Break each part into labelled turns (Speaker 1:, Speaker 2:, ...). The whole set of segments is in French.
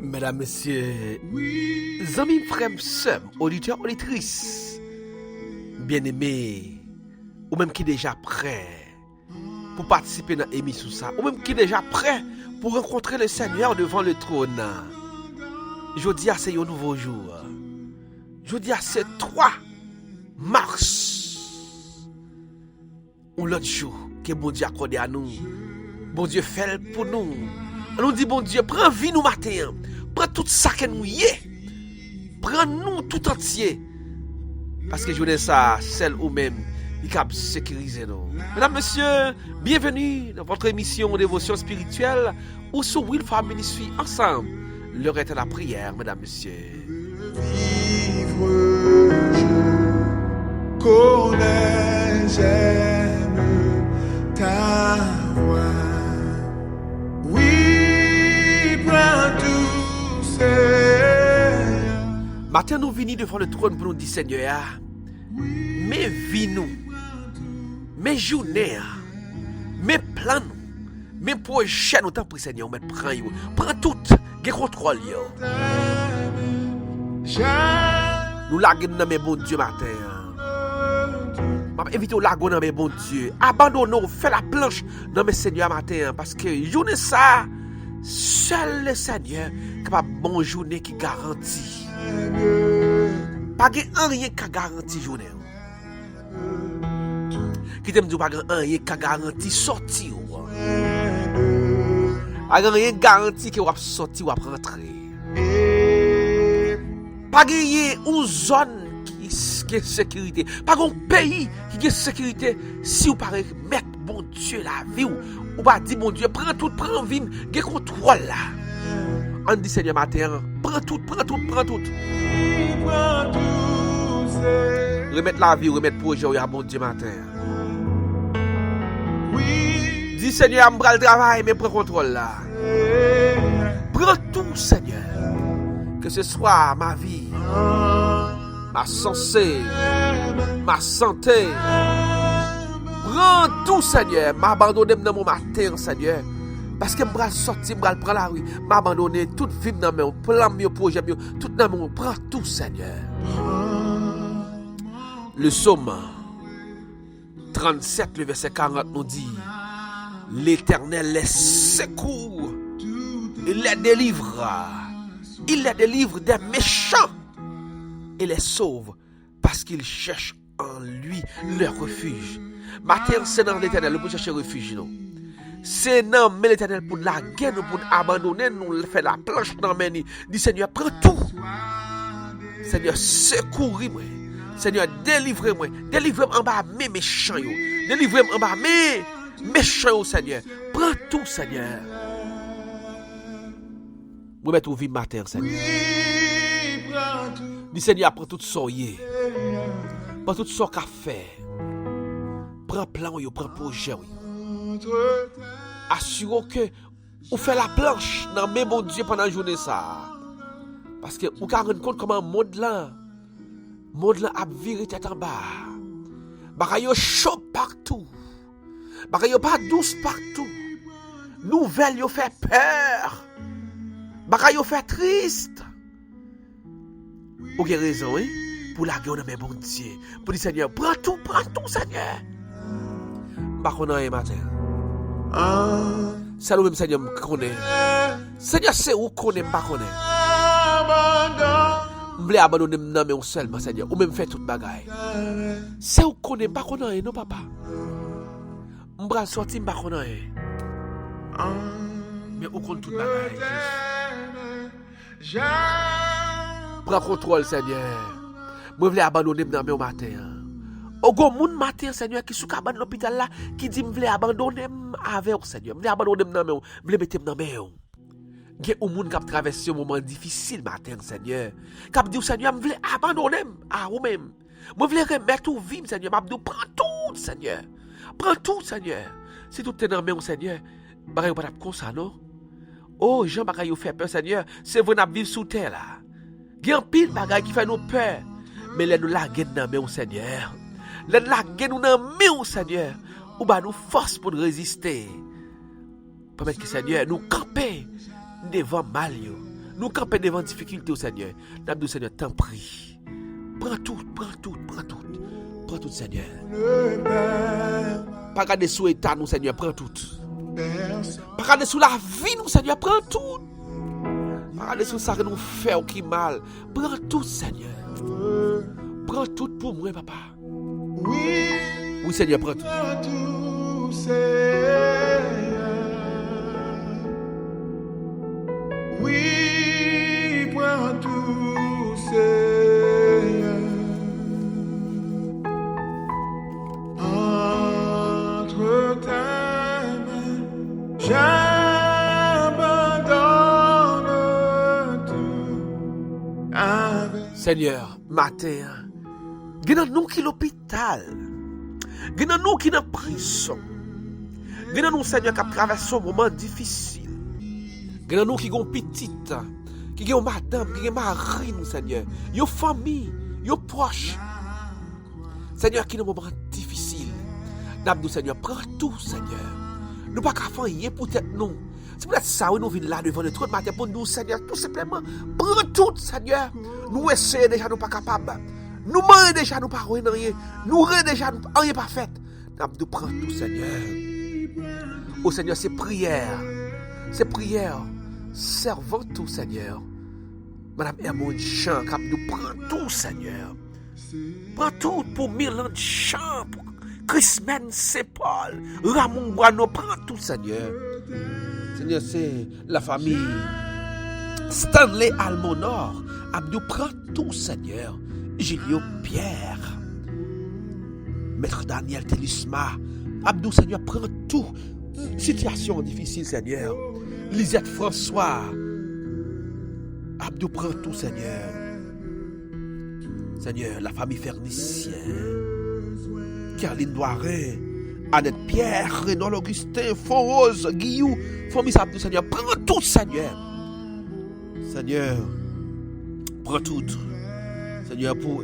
Speaker 1: Mesdames, Messieurs, amis, frères, sœurs, auditeurs, auditrices, bien-aimés, ou même qui déjà prêt pour participer dans l'émission ça, ou même qui déjà prêt pour rencontrer le Seigneur devant le trône. Je dis à c'est un nouveau jour. Je dis à c'est 3 mars. Ou l'autre jour que bon Dieu accordé à nous. Bon Dieu fait pour nous. On nous dit bon Dieu, prends vie nous matin. Prends tout ça que nous y est. Prends nous tout entier. Parce que je dis ça, celle ou même, il cap sécuriser nous. Mesdames, messieurs, bienvenue dans votre émission Dévotion spirituelle ou sur Wilford Ministry ensemble. L'heure est à la prière, mesdames, messieurs.
Speaker 2: Vivre, je connais, j'aime ta voix. Oui, prends tout, Seigneur.
Speaker 1: Matin, nous venons devant le trône pour nous dire, Seigneur, mes vies nous, mes journées, mes plans, mes projets, nous t'en prie, Seigneur, mais prends tout, get contrôle, yo. Nous laguons dans mes bons Dieu matin. Évitez laguer dans mes bons Dieu. Abandonnons, fais la planche dans mes Seigneur matin. Parce que journée ça, seul le Seigneur capable bon journée qui garantit. Pas rien qui garantit journée. Qui t'aime dire pas rien qui garantit sortir. Pas rien garantit que vous sortir ou rentrer. Pas gagner une zone qui est sécurité. Pas un pays qui est sécurité. Si vous parlez mettre bon Dieu la vie ou pas dire bon Dieu, prends tout, prends vie, get contrôle là. On dit Seigneur matin, prends tout. Remettre la vie, remettre projet à bon Dieu matin. Dis Seigneur, je vais le travail, mais prends contrôle là. Prends tout, Seigneur. Que ce soit ma vie, ma santé, ma santé. Prends tout, Seigneur. M'abandonner dans mon matin, Seigneur. Parce que je vais sortir, je vais prendre la rue. M'abandonner toute vie dans mon plan, mon projet, tout dans mon. Prends tout, Seigneur. Le psaume 37, le verset 40 nous dit: l'Éternel les secourt, il les délivre. Il les délivre des méchants et les sauve parce qu'ils cherchent en lui leur refuge. Matin, c'est dans l'Éternel pour chercher refuge. Non? C'est dans l'Éternel pour la guerre, pour abandonner, nous faire la planche dans la main. Dit Seigneur, prends tout. Seigneur, secours-moi. Seigneur, délivrez-moi. Délivrez-moi en bas mes méchants. Délivrez-moi en bas mes méchants, Seigneur. Prends tout, Seigneur. Vous mettez au vie matin, Seigneur. Dis Seigneur, prends tout soyez. Prends tout ce café. Prends plan, prends projet. Assurez que vous faites la planche dans mes bon Dieu pendant la journée ça. Parce que vous vous rendez compte comment le monde là a viré tête en bas. Bagaille chaud partout. Bagaille pas douce partout. Nouvelle yo fait peur. Bagaille yo fait triste. Ou avez raison, hein? Pour la gueule de mes bons Dieu. Pour dire Seigneur, prends tout, Seigneur. M'bakona un matin. C'est le même Seigneur m'connait. Seigneur, c'est où connaît m'bakona. M'voulais abandonner m'name ou seulement Seigneur. Ou même faire toute bagaille. C'est où connaît m'bakona non papa. M'bral sorti m'bakona un. Mais où compte toute bagaille. Prends contrôle, Seigneur. Je voulais abandonner au matin. Au go moun matin, Seigneur, qui sous cabane l'hôpital là, qui dit je voulais abandonner avec vous, Seigneur. Je voulais abandonner je voulais mettre dans mes mains. Il y a un monde qui a traversé un moment difficile matin, Seigneur. Qui a dit Seigneur, je voulais abandonner à vous-même. Je voulais remettre tout vie, Seigneur. Je dis prends tout, Seigneur. Prends tout, Seigneur. Si tout est dans mes mains, Seigneur, je ne vais pas comme ça, non? Oh, Jean Bagaille fait peur, Seigneur. C'est vrai qu'on vivre sous terre là. Il y a un pile bagaille qui fait nous peur. Mais les nous la gueule dans main, Seigneur. Les la gueule nous dans main, Seigneur. Ou bah nous force pour résister. permettre que Seigneur nous camper devant mal yo. Nous camper devant difficulté au Seigneur. N'a dit Seigneur, t'en prie. Prends tout, Seigneur. Pas garder sous état nous, Seigneur, prends tout. Pas garder sous la vie nous, Seigneur, prends tout. Pas garder sous ça que nous fait ou qui mal. Prends tout, Seigneur. Prends tout pour moi, papa. Oui, Seigneur, prends tout.
Speaker 2: Oui, prends tout, Seigneur. Entre ta main, j'abandonne tout.
Speaker 1: Seigneur, matin, il y a nous qui l'hôpital. Il y a nous qui dans prison. Il y a nous, Seigneur, qui traversent un moment difficile. Il y a nous qui ont petite, qui ont madame, qui ont mari, nous, Seigneur. Ils ont famille, ils ont proches. Seigneur, qui est un moment difficile. Nous, Seigneur, prends tout, Seigneur. Nous ne pouvons pas faire rien pour être nous. C'est peut-être ça où nous venons là devant le trône matin pour nous, Seigneur, tout simplement. Prends tout, Seigneur. Nous essayons déjà, nous pas capables. Nous mangeons déjà, nous pas rien. Nous rien déjà, nous rien pas fait. Nous prends tout, Seigneur. Oh Seigneur, c'est prière. C'est prière. Servant tout, Seigneur. Madame Hermone Jean, nous prend tout, Seigneur. Prends tout pour Milan Jean, pour Christman Paul, Ramon Guano, prends tout, Seigneur. Seigneur, c'est la famille Stanley Almonor. Abdou, prends tout, Seigneur. Julio Pierre, Maître Daniel Telusma. Abdou, Seigneur, prends tout. Situation difficile, Seigneur. Lisette François. Abdou, prends tout, Seigneur. Seigneur, la famille Fernicien. Caroline Doiret. Annette Pierre, Renaud Augustin, Fonrose, Guillou, famille Abdou, Seigneur, prends tout, Seigneur. Seigneur, prends tout. Seigneur, pour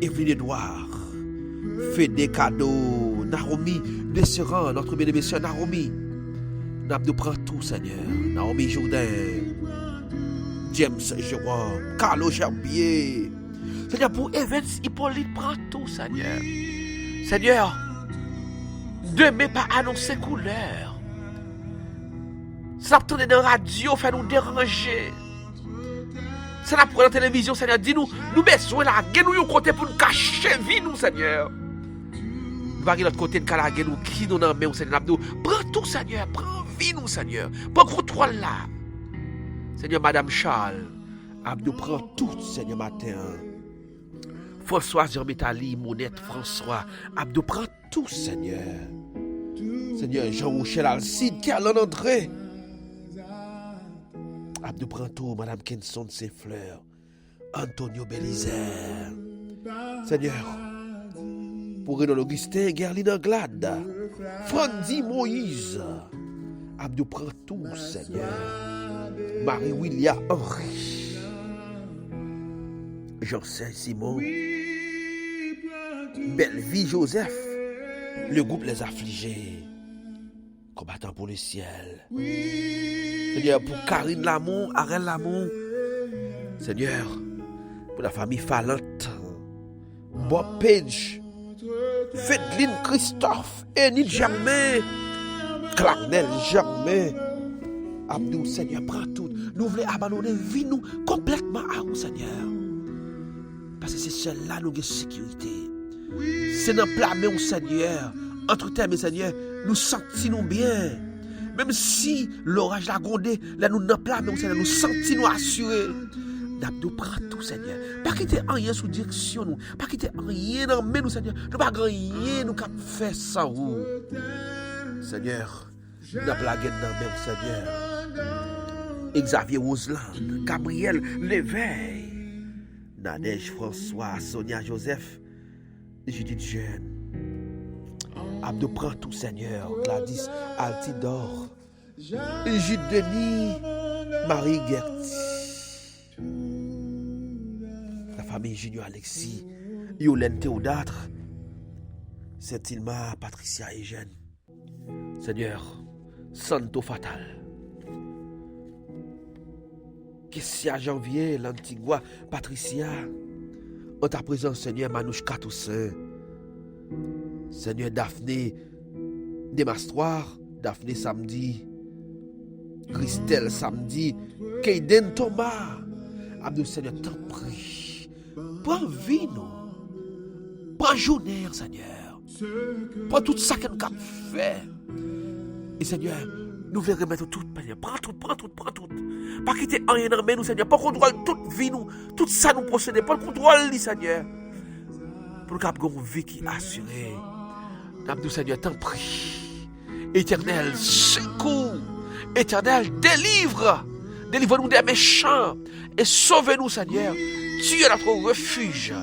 Speaker 1: Evelyne Edouard, Fédé Cadeau, Naomi Desseran, notre bénédiction Naomi. Nous prends tout, Seigneur. Naomi Jourdain, James Jérôme, Carlo Gerbier. Seigneur, pour Evans Hippolyte, prends tout, Seigneur. Seigneur, demain pas annoncer couleur. Ça tourne dans la radio, fait nous déranger. Ça n'a pas la télévision, Seigneur. Dis-nous, nous besoin la guerre, nous côté pour nous cacher vie, nous, Seigneur. Nous va l'autre côté de la guerre, nous qui nous en met, Seigneur. Prends tout, Seigneur. Prends vie, nous, Seigneur. Prends contrôle là. Seigneur, Madame Charles. Abdou, prends tout, Seigneur, matin. François Jean-Métali, Monette, François. Abdou, prends tout, Seigneur. Seigneur, Jean-Michel Alcide, Carlin André. Abdou, prends tout, Madame Kenson, ses fleurs. Antonio Bélizer. Seigneur, pour Renaud Augustin, Gerline Anglade. Frandy Moïse. Abdou, prends tout, Seigneur. Marie-Willia Henry. Jean-Saint Simon. Belleville Joseph. Le groupe Les Affligés. Combattant pour le ciel. Seigneur, pour Karine Lamont, Arel Lamont. Seigneur, pour la famille Falante. Bob Page. Fedeline Christophe. Enid Germain. Clarnel Germain. Abdou, Seigneur, prends tout. Nous voulons abandonner vie nous complètement à vous, Seigneur. Parce que c'est celle-là nous avons sécurité. C'est dans plat, mais Seigneur. Entre termes, Seigneur, nous sentons bien. Même si l'orage l'a grondé, là nous dans plat, mais Seigneur, nous sentons assurés. Nous prends tout, Seigneur. Pas quitter rien sous direction, nous. Pas quitter rien dans nous, Seigneur. Nous pas rien, nous cap faire sans vous. Seigneur, nous avons la guerre dans même, Seigneur. Xavier Roseland, Gabriel Léveil, Nadège François, Sonia Joseph, Judith Jeune. Abdou, prends tout, Seigneur. Gladys Altidor, Jude Denis, Marie Gertie, la famille Junior Alexis, Yolène Théodatre, Saint-Ilma, Patricia Eugène. Seigneur, Santo Fatal, Kessia Janvier, l'Antigua, Patricia. En ta présence, Seigneur, Manouchka Toussaint. Seigneur, Daphné, Démastroir, Daphné samedi. Christelle samedi. Kayden Thomas. Abdou, Seigneur, t'en prie. Prends vie, nous. Prends journée, Seigneur. Prends tout ça que nous avons fait. Et Seigneur, nous voulons remettre tout, Seigneur. Prends tout. Pas quitter rien dans nous, Seigneur. Pas contrôler toute vie, nous. Tout ça nous posséder. Pas le contrôle, Seigneur. Pour nous avoir une vie qui est assurée. Abdou, Seigneur, t'en prie. Éternel, secours. Éternel, délivre. Délivre-nous des méchants. Et sauve-nous, Seigneur. Tu es notre refuge.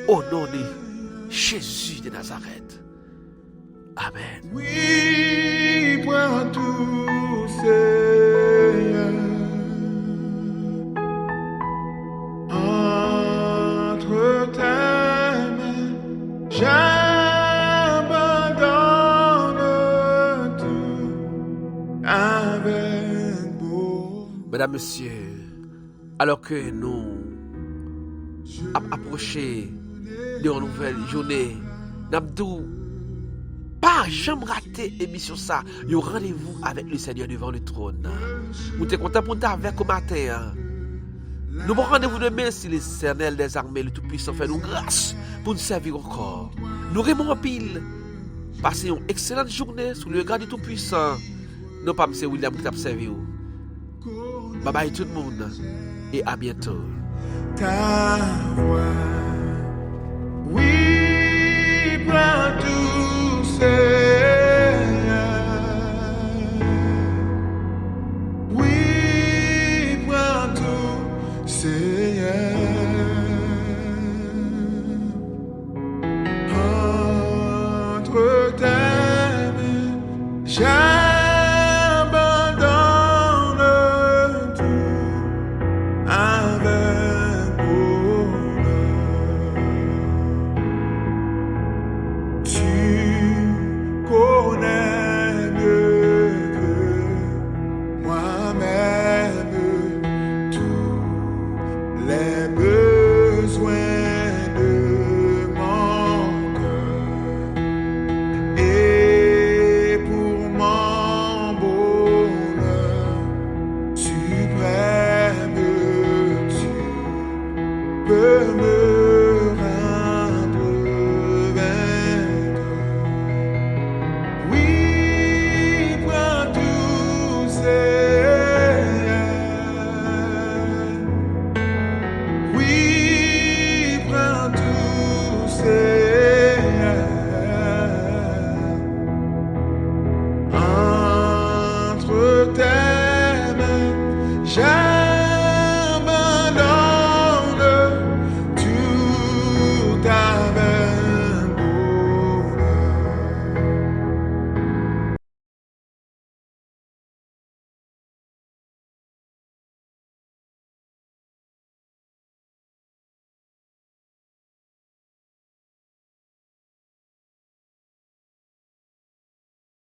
Speaker 1: Au nom de Jésus de Nazareth. Amen.
Speaker 2: Oui, prends tout, Seigneur. Entre tes mains, j'abandonne tout avec vous.
Speaker 1: Mesdames, Messieurs, alors que nous approchons de une nouvelle journée, nous pas jamais rater l'émission ça. Il y a rendez-vous avec le Seigneur devant le trône. Nous sommes contents pour nous avec au matin. Nous avons rendez-vous demain si l'Éternel des armées, le Tout-Puissant, fait nous grâce pour nous servir encore. Nous remonons en pile. Passez une excellente journée sous le regard du Tout-Puissant. Non pas M. William qui t'a servi. Bye bye tout le monde et à bientôt.
Speaker 2: Ta voix